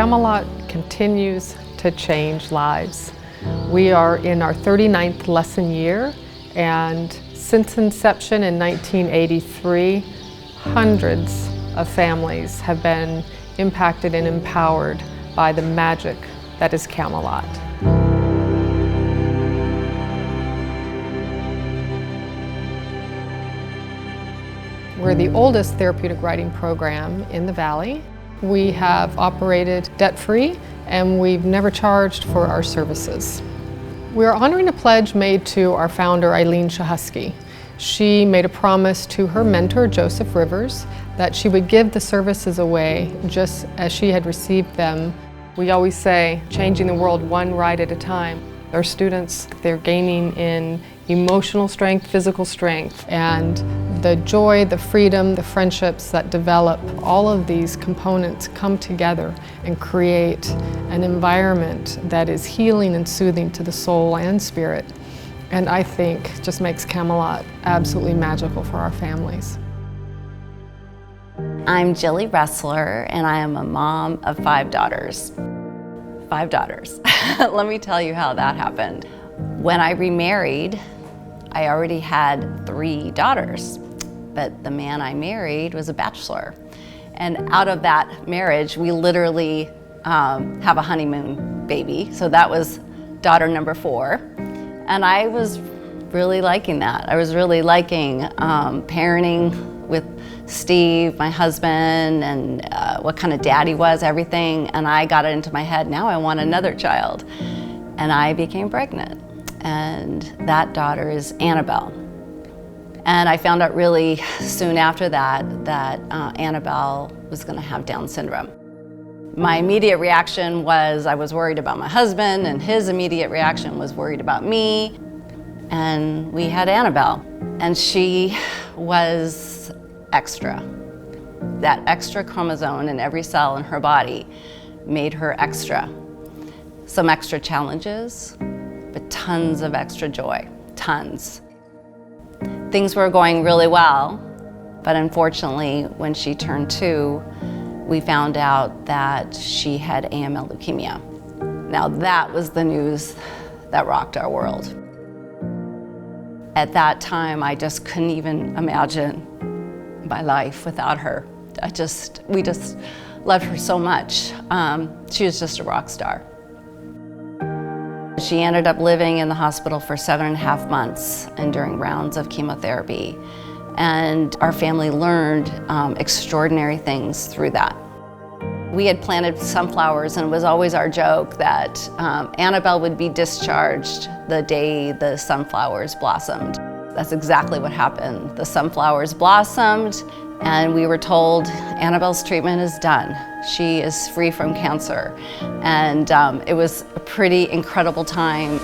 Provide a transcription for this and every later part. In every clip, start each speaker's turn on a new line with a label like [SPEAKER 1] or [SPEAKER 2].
[SPEAKER 1] Camelot continues to change lives. We are in our 39th lesson year, and since inception in 1983, hundreds of families have been impacted and empowered by the magic that is Camelot. We're the oldest therapeutic writing program in the Valley. We have operated debt-free, and we've never charged for our services. We're honoring a pledge made to our founder, Eileen Shahusky. She made a promise to her mentor, Joseph Rivers, that she would give the services away just as she had received them. We always say, changing the world one ride at a time. Our students, they're gaining in emotional strength, physical strength, and the joy, the freedom, the friendships that develop, all of these components come together and create an environment that is healing and soothing to the soul and spirit. And I think just makes Camelot absolutely magical for our families.
[SPEAKER 2] I'm Jilly Ressler, and I am a mom of 5 daughters. 5 daughters. Let me tell you how that happened. When I remarried, I already had 3 daughters, but the man I married was a bachelor. And out of that marriage, we literally have a honeymoon baby. So that was daughter number 4. And I was really liking that. I was really liking parenting with Steve, my husband, and what kind of dad he was, everything. And I got it into my head, now I want another child. And I became pregnant. And that daughter is Anabel. And I found out really soon after that Anabel was going to have Down syndrome. My immediate reaction was I was worried about my husband, and his immediate reaction was worried about me. And we had Anabel, and she was extra. That extra chromosome in every cell in her body made her extra. Some extra challenges, but tons of extra joy, tons. Things were going really well, but unfortunately, when she turned 2, we found out that she had AML leukemia. Now that was the news that rocked our world. At that time, I just couldn't even imagine my life without her. We just loved her so much. She was just a rock star. She ended up living in the hospital for 7.5 months, enduring rounds of chemotherapy. And our family learned extraordinary things through that. We had planted sunflowers, and it was always our joke that Anabel would be discharged the day the sunflowers blossomed. That's exactly what happened. The sunflowers blossomed, and we were told Anabel's treatment is done. She is free from cancer. And it was a pretty incredible time.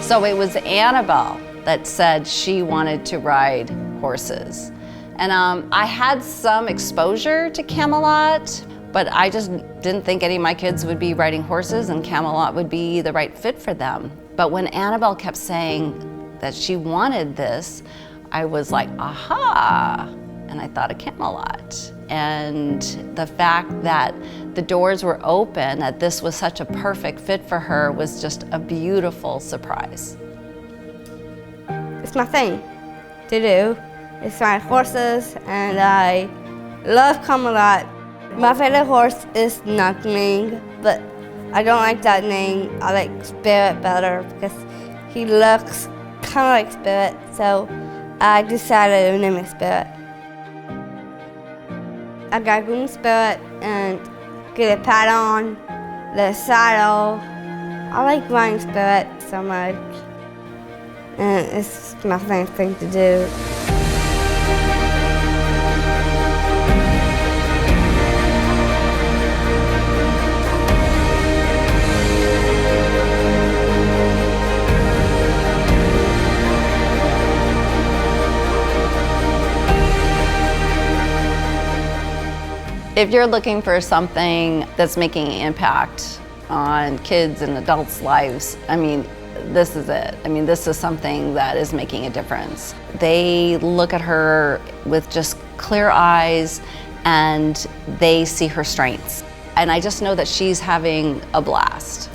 [SPEAKER 2] So it was Anabel that said she wanted to ride horses. And I had some exposure to Camelot, but I just didn't think any of my kids would be riding horses and Camelot would be the right fit for them. But when Anabel kept saying that she wanted this, I was like, aha! And I thought of Camelot. And the fact that the doors were open, that this was such a perfect fit for her, was just a beautiful surprise.
[SPEAKER 3] It's my thing to do. It's ride horses, and I love Camelot. My favorite horse is Nutmeg, but I don't like that name. I like Spirit better because he looks kind of like Spirit, so I decided to name it Spirit. I got Green Spirit and get a pad on, the saddle. I like riding Spirit so much, and it's my favorite thing to do.
[SPEAKER 2] If you're looking for something that's making an impact on kids and adults' lives, I mean, this is it. I mean, this is something that is making a difference. They look at her with just clear eyes and they see her strengths. And I just know that she's having a blast.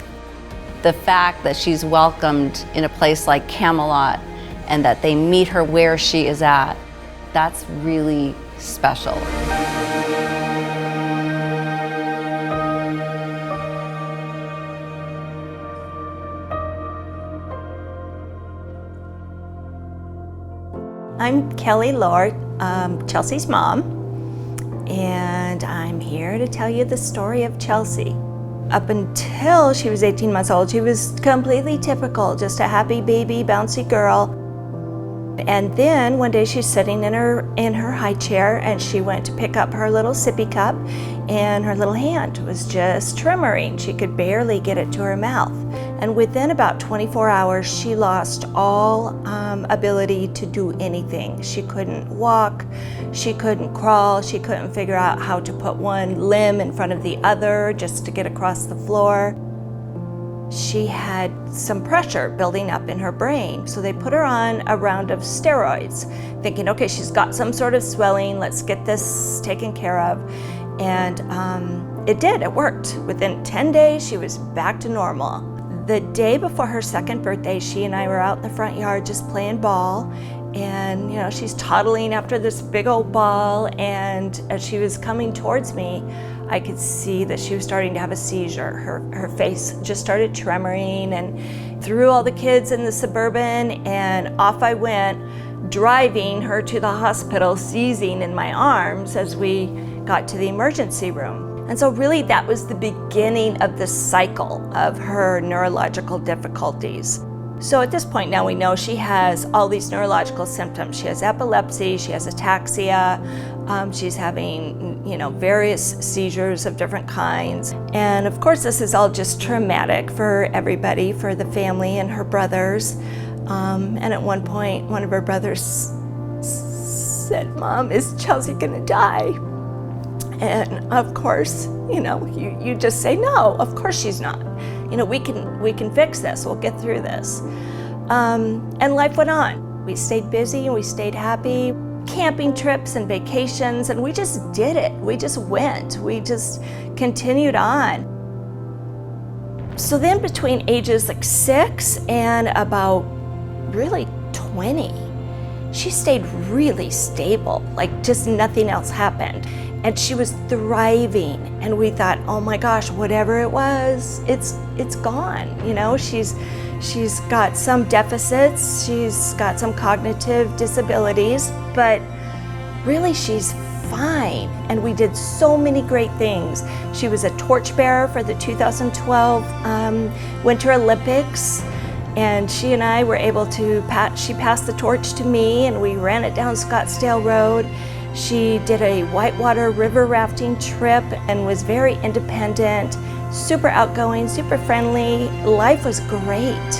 [SPEAKER 2] The fact that she's welcomed in a place like Camelot and that they meet her where she is at, that's really special.
[SPEAKER 4] I'm Kelly Lord, Chelsea's mom, and I'm here to tell you the story of Chelsea. Up until she was 18 months old, she was completely typical, just a happy baby, bouncy girl. And then one day she's sitting in her high chair and she went to pick up her little sippy cup and her little hand was just tremoring. She could barely get it to her mouth. And within about 24 hours, she lost all ability to do anything. She couldn't walk, she couldn't crawl, she couldn't figure out how to put one limb in front of the other just to get across the floor. She had some pressure building up in her brain, so they put her on a round of steroids, thinking, okay, she's got some sort of swelling, let's get this taken care of. And it did, it worked. Within 10 days, she was back to normal. The day before her second birthday, she and I were out in the front yard just playing ball, and she's toddling after this big old ball, and as she was coming towards me, I could see that she was starting to have a seizure. Her face just started tremoring, and threw all the kids in the Suburban, and off I went, driving her to the hospital, seizing in my arms as we got to the emergency room. And so really that was the beginning of the cycle of her neurological difficulties. So at this point now we know she has all these neurological symptoms. She has epilepsy, she has ataxia, she's having various seizures of different kinds. And of course this is all just traumatic for everybody, for the family and her brothers. And at one point one of her brothers said, "Mom, is Chelsea gonna die?" And of course, you just say, no, of course she's not. We can fix this, we'll get through this. And life went on. We stayed busy and we stayed happy. Camping trips and vacations, and we just did it. We just went, we just continued on. So then between ages like 6 and about really 20, she stayed really stable, like just nothing else happened. And she was thriving, and we thought, oh my gosh, whatever it was, it's gone. She's got some deficits, she's got some cognitive disabilities, but really she's fine. And we did so many great things. She was a torchbearer for the 2012 Winter Olympics, and she and I were able to she passed the torch to me, and we ran it down Scottsdale Road. She did a whitewater river rafting trip and was very independent, super outgoing, super friendly. Life was great.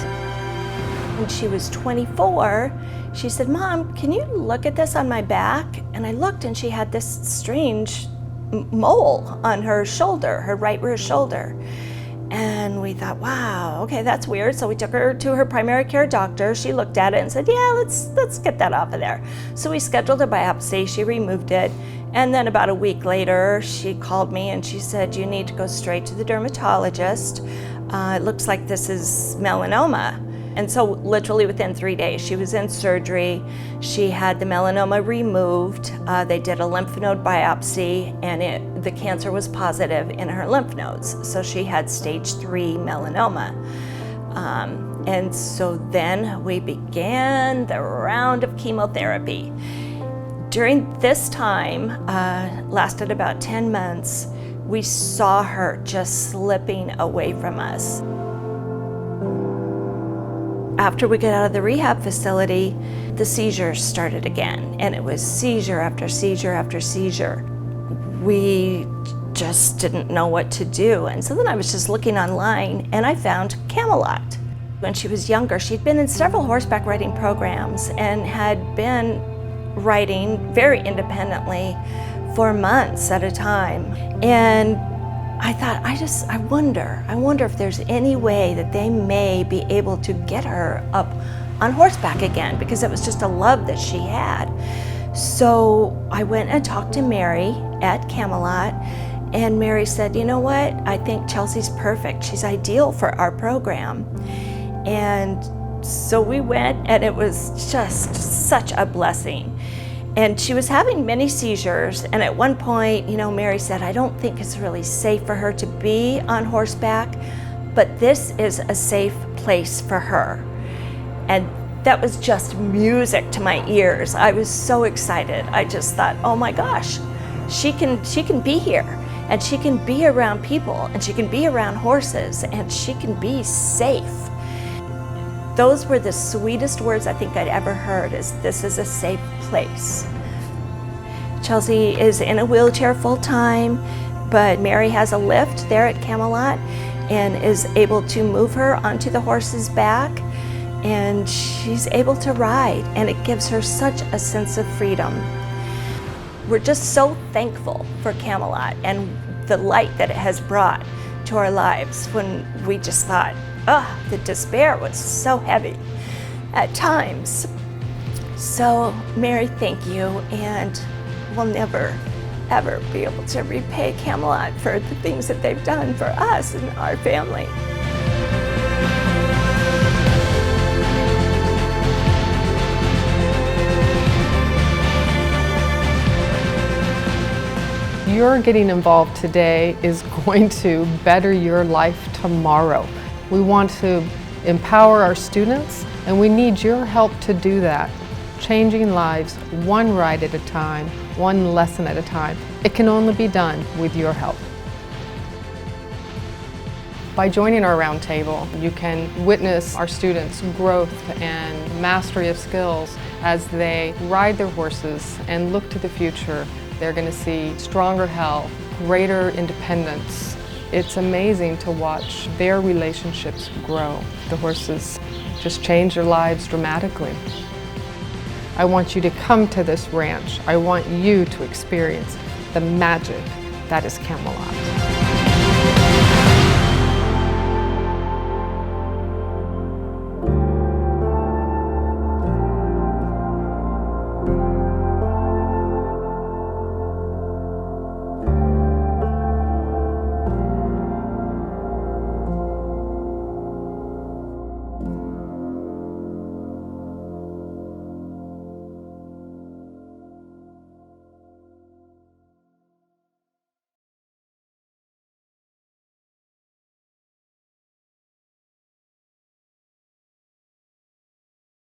[SPEAKER 4] When she was 24, she said, "Mom, can you look at this on my back?" And I looked, and she had this strange mole on her shoulder, her right rear shoulder. And we thought, wow, okay, that's weird. So we took her to her primary care doctor. She looked at it and said, yeah, let's get that off of there. So we scheduled a biopsy, she removed it. And then about a week later, she called me and she said, you need to go straight to the dermatologist. It looks like this is melanoma. And so literally within 3 days, she was in surgery. She had the melanoma removed. They did a lymph node biopsy, and the cancer was positive in her lymph nodes. So she had stage 3 melanoma. And so then we began the round of chemotherapy. During this time, lasted about 10 months, we saw her just slipping away from us. After we got out of the rehab facility, the seizures started again, and it was seizure after seizure after seizure. We just didn't know what to do, and so then I was just looking online, and I found Camelot. When she was younger, she'd been in several horseback riding programs and had been riding very independently for months at a time. And I thought, I wonder if there's any way that they may be able to get her up on horseback again, because it was just a love that she had. So I went and talked to Mary at Camelot, and Mary said, you know what, I think Chelsea's perfect. She's ideal for our program. And so we went, and it was just such a blessing. And she was having many seizures, and at one point, Mary said, I don't think it's really safe for her to be on horseback, but this is a safe place for her. And that was just music to my ears. I was so excited. I just thought, oh my gosh, she can be here, and she can be around people, and she can be around horses, and she can be safe. Those were the sweetest words I think I'd ever heard, is this is a safe place. Chelsea is in a wheelchair full time, but Mary has a lift there at Camelot and is able to move her onto the horse's back, and she's able to ride, and it gives her such a sense of freedom. We're just so thankful for Camelot and the light that it has brought to our lives when we just thought, the despair was so heavy at times. So Mary, thank you, and we'll never, ever be able to repay Camelot for the things that they've done for us and our family.
[SPEAKER 1] Your getting involved today is going to better your life tomorrow. We want to empower our students, and we need your help to do that. Changing lives one ride at a time, one lesson at a time. It can only be done with your help. By joining our roundtable, you can witness our students' growth and mastery of skills as they ride their horses and look to the future. They're going to see stronger health, greater independence. It's amazing to watch their relationships grow. The horses just change their lives dramatically. I want you to come to this ranch. I want you to experience the magic that is Camelot.